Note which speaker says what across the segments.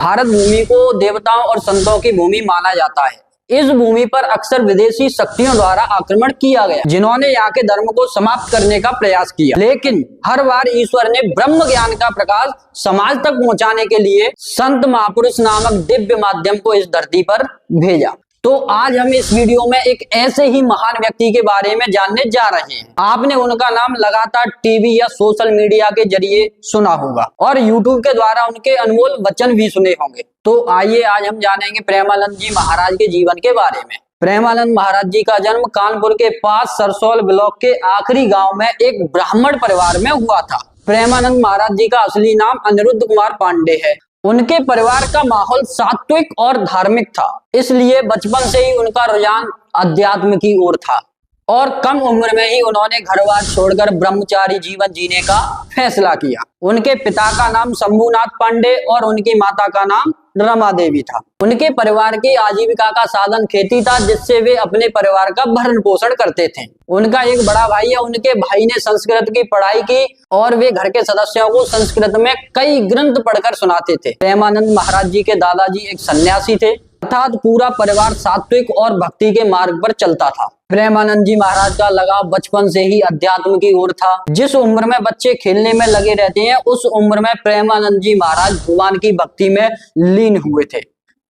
Speaker 1: भारत भूमि को देवताओं और संतों की भूमि माना जाता है। इस भूमि पर अक्सर विदेशी शक्तियों द्वारा आक्रमण किया गया, जिन्होंने यहाँ के धर्म को समाप्त करने का प्रयास किया। लेकिन हर बार ईश्वर ने ब्रह्म ज्ञान का प्रकाश समाज तक पहुंचाने के लिए संत महापुरुष नामक दिव्य माध्यम को इस धरती पर भेजा। तो आज हम इस वीडियो में एक ऐसे ही महान व्यक्ति के बारे में जानने जा रहे हैं। आपने उनका नाम लगातार टीवी या सोशल मीडिया के जरिए सुना होगा और यूट्यूब के द्वारा उनके अनमोल वचन भी सुने होंगे। तो आइए आज हम जानेंगे प्रेमानंद जी महाराज के जीवन के बारे में। प्रेमानंद महाराज जी का जन्म कानपुर के पास सरसोल ब्लॉक के आखिरी गांव में एक ब्राह्मण परिवार में हुआ था। प्रेमानंद महाराज जी का असली नाम अनिरुद्ध कुमार पांडे है। उनके परिवार का माहौल सात्विक और धार्मिक था, इसलिए बचपन से ही उनका रुझान अध्यात्म की ओर था और कम उम्र में ही उन्होंने घर-बार छोड़कर ब्रह्मचारी जीवन जीने का फैसला किया। उनके पिता का नाम शंभुनाथ पांडे और उनकी माता का नाम रमा देवी था। उनके परिवार की आजीविका का साधन खेती था, जिससे वे अपने परिवार का भरण पोषण करते थे। उनका एक बड़ा भाई है। उनके भाई ने संस्कृत की पढ़ाई की और वे घर के सदस्यों को संस्कृत में कई ग्रंथ पढ़कर सुनाते थे। प्रेमानंद महाराज जी के दादाजी एक सन्यासी थे, अर्थात पूरा परिवार सात्विक और भक्ति के मार्ग पर चलता था। प्रेमानंद जी महाराज का लगाव बचपन से ही अध्यात्म की ओर था। जिस उम्र में बच्चे खेलने में लगे रहते हैं, उस उम्र में प्रेमानंद जी महाराज भगवान की भक्ति में लीन हुए थे।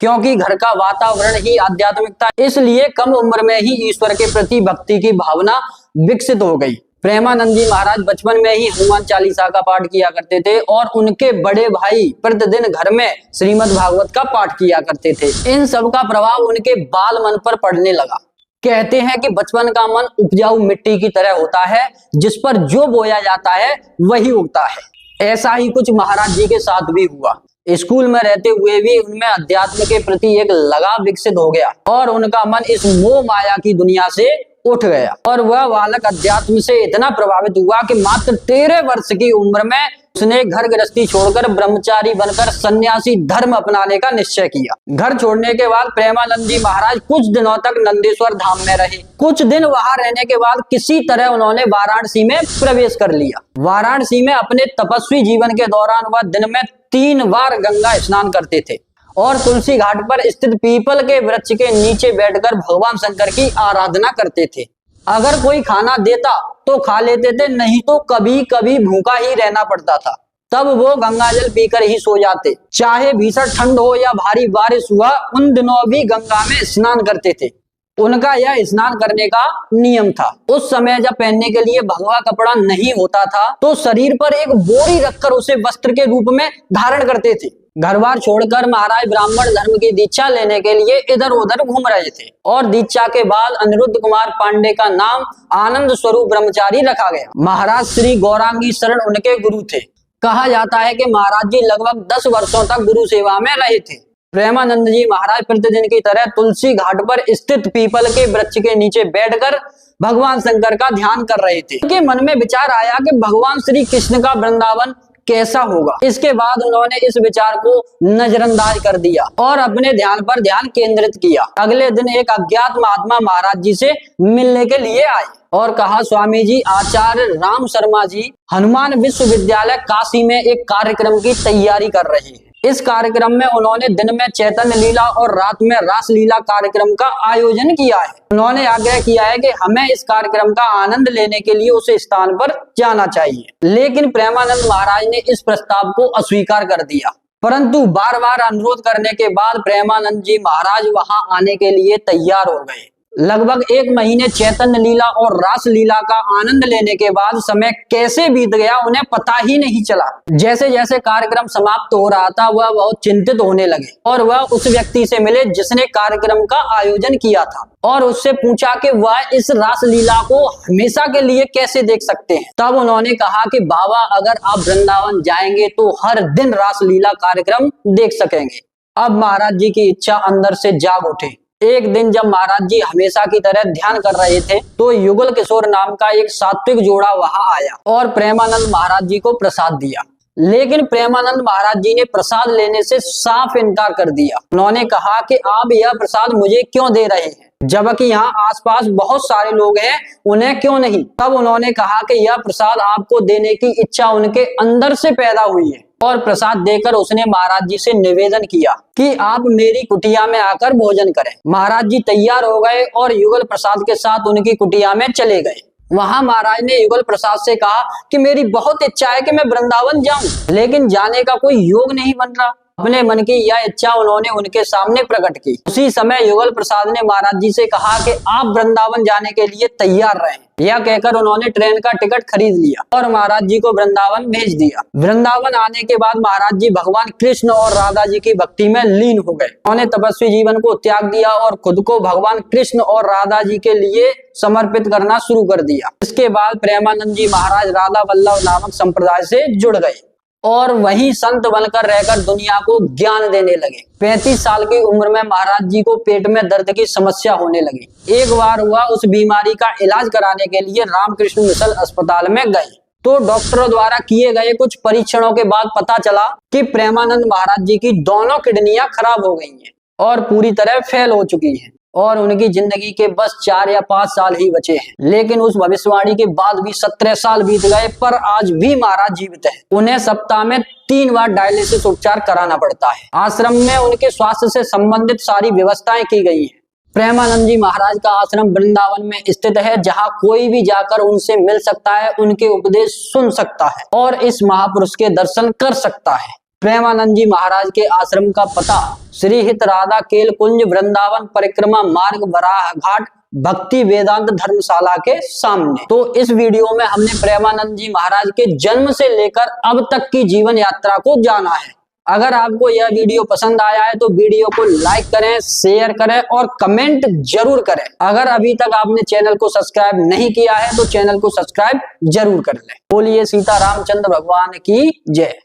Speaker 1: क्योंकि घर का वातावरण ही आध्यात्मिक था, इसलिए कम उम्र में ही ईश्वर के प्रति भक्ति की भावना विकसित हो गई। प्रेमानंद जी महाराज बचपन में ही हनुमान चालीसा का पाठ किया करते थे और उनके बड़े भाई प्रतिदिन घर में श्रीमद् भागवत का पाठ किया करते थे। इन सब का प्रभाव उनके बाल मन पर पड़ने लगा। कहते हैं कि बचपन का मन उपजाऊ मिट्टी की तरह होता है, जिस पर जो बोया जाता है वही उगता है। ऐसा ही कुछ महाराज जी के साथ भी हुआ। स्कूल में रहते हुए भी उनमें अध्यात्म के प्रति एक लगाव विकसित हो गया और उनका मन इस मोह माया की दुनिया से उठ गया और वह बालक अध्यात्म से इतना प्रभावित हुआ कि मात्र 13 वर्ष की उम्र में उसने घर गृहस्थी छोड़कर ब्रह्मचारी बनकर सन्यासी धर्म अपनाने का निश्चय किया। घर छोड़ने के बाद प्रेमानंद जी महाराज कुछ दिनों तक नंदेश्वर धाम में रहे। कुछ दिन वहां रहने के बाद किसी तरह उन्होंने वाराणसी में प्रवेश कर लिया। वाराणसी में अपने तपस्वी जीवन के दौरान वह दिन में 3 बार गंगा स्नान करते थे और तुलसी घाट पर स्थित पीपल के वृक्ष के नीचे बैठकर भगवान शंकर की आराधना करते थे। अगर कोई खाना देता तो खा लेते थे, नहीं तो कभी कभी भूखा ही रहना पड़ता था। तब वो गंगाजल पीकर ही सो जाते। चाहे भीषण ठंड हो या भारी बारिश हुआ, उन दिनों भी गंगा में स्नान करते थे। उनका यह स्नान करने का नियम था। उस समय जब पहनने के लिए भगवा कपड़ा नहीं होता था, तो शरीर पर एक बोरी रखकर उसे वस्त्र के रूप में धारण करते थे। घर बार छोड़कर महाराज ब्राह्मण धर्म की दीक्षा लेने के लिए इधर उधर घूम रहे थे और दीक्षा के बाद अनिरुद्ध कुमार पांडे का नाम आनंद स्वरूप ब्रह्मचारी रखा गया। महाराज श्री गौरांगी शरण उनके गुरु थे। कहा जाता है कि महाराज जी लगभग 10 वर्षों तक गुरु सेवा में रहे थे। प्रेमानंद जी महाराज प्रतिदिन की तरह तुलसी घाट पर स्थित पीपल के वृक्ष के नीचे बैठकर भगवान शंकर का ध्यान कर रहे थे। उनके मन में विचार आया कि भगवान श्री कृष्ण का वृंदावन कैसा होगा। इसके बाद उन्होंने इस विचार को नजरअंदाज कर दिया और अपने ध्यान पर ध्यान केंद्रित किया। अगले दिन एक अज्ञात महात्मा महाराज जी से मिलने के लिए आए और कहा, स्वामी जी, आचार्य राम शर्मा जी हनुमान विश्वविद्यालय काशी में एक कार्यक्रम की तैयारी कर रहे हैं। इस कार्यक्रम में उन्होंने दिन में चैतन्य लीला और रात में रास लीला कार्यक्रम का आयोजन किया है। उन्होंने आग्रह किया है कि हमें इस कार्यक्रम का आनंद लेने के लिए उस स्थान पर जाना चाहिए। लेकिन प्रेमानंद महाराज ने इस प्रस्ताव को अस्वीकार कर दिया, परंतु बार बार अनुरोध करने के बाद प्रेमानंद जी महाराज वहां आने के लिए तैयार हो गए। लगभग 1 महीने चैतन्य लीला और रास लीला का आनंद लेने के बाद समय कैसे बीत गया उन्हें पता ही नहीं चला। जैसे जैसे कार्यक्रम समाप्त हो रहा था, वह बहुत चिंतित होने लगे और वह उस व्यक्ति से मिले जिसने कार्यक्रम का आयोजन किया था और उससे पूछा कि वह इस रास लीला को हमेशा के लिए कैसे देख सकते हैं। तब उन्होंने कहा कि बाबा, अगर आप वृंदावन जाएंगे तो हर दिन रास लीला कार्यक्रम देख सकेंगे। अब महाराज जी की इच्छा अंदर से जाग उठी। एक दिन जब महाराज जी हमेशा की तरह ध्यान कर रहे थे, तो युगल किशोर नाम का एक सात्विक जोड़ा वहां आया और प्रेमानंद महाराज जी को प्रसाद दिया। लेकिन प्रेमानंद महाराज जी ने प्रसाद लेने से साफ इनकार कर दिया। उन्होंने कहा कि आप यह प्रसाद मुझे क्यों दे रहे हैं, जबकि यहाँ आसपास बहुत सारे लोग हैं, उन्हें क्यों नहीं। तब उन्होंने कहा कि यह प्रसाद आपको देने की इच्छा उनके अंदर से पैदा हुई है। और प्रसाद देकर उसने महाराज जी से निवेदन किया कि आप मेरी कुटिया में आकर भोजन करें। महाराज जी तैयार हो गए और युगल प्रसाद के साथ उनकी कुटिया में चले गए। वहां महाराज ने युगल प्रसाद से कहा कि मेरी बहुत इच्छा है कि मैं वृंदावन जाऊं, लेकिन जाने का कोई योग नहीं बन रहा। अपने मन की यह इच्छा उन्होंने उनके सामने प्रकट की। उसी समय युगल प्रसाद ने महाराज जी से कहा कि आप वृंदावन जाने के लिए तैयार रहें। यह कहकर उन्होंने ट्रेन का टिकट खरीद लिया और महाराज जी को वृंदावन भेज दिया। वृंदावन आने के बाद महाराज जी भगवान कृष्ण और राधा जी की भक्ति में लीन हो गए। उन्होंने तपस्वी जीवन को त्याग दिया और खुद को भगवान कृष्ण और राधा जी के लिए समर्पित करना शुरू कर दिया। इसके बाद प्रेमानंद जी महाराज राधा वल्लभ नामक संप्रदाय से जुड़ गए और वहीं संत बनकर रहकर दुनिया को ज्ञान देने लगे। 35 साल की उम्र में महाराज जी को पेट में दर्द की समस्या होने लगी। एक बार हुआ, उस बीमारी का इलाज कराने के लिए रामकृष्ण मिशन अस्पताल में गए तो डॉक्टरों द्वारा किए गए कुछ परीक्षणों के बाद पता चला कि प्रेमानंद महाराज जी की दोनों किडनियां खराब हो गई हैं और पूरी तरह फेल हो चुकी हैं और उनकी जिंदगी के बस 4 या 5 साल ही बचे हैं। लेकिन उस भविष्यवाणी के बाद भी 17 साल बीत गए, पर आज भी महाराज जीवित हैं। उन्हें सप्ताह में 3 बार डायलिसिस उपचार कराना पड़ता है। आश्रम में उनके स्वास्थ्य से संबंधित सारी व्यवस्थाएं की गई हैं। प्रेमानंद जी महाराज का आश्रम वृंदावन में स्थित है, जहां कोई भी जाकर उनसे मिल सकता है, उनके उपदेश सुन सकता है और इस महापुरुष के दर्शन कर सकता है। प्रेमानंद जी महाराज के आश्रम का पता श्री हित राधा केल कुंज वृंदावन परिक्रमा मार्ग बराह घाट भक्ति वेदांत धर्मशाला के सामने। तो इस वीडियो में हमने प्रेमानंद जी महाराज के जन्म से लेकर अब तक की जीवन यात्रा को जाना है। अगर आपको यह वीडियो पसंद आया है तो वीडियो को लाइक करें, शेयर करें और कमेंट जरूर करें। अगर अभी तक आपने चैनल को सब्सक्राइब नहीं किया है तो चैनल को सब्सक्राइब जरूर कर लें। बोलिए सीता रामचंद्र भगवान की जय।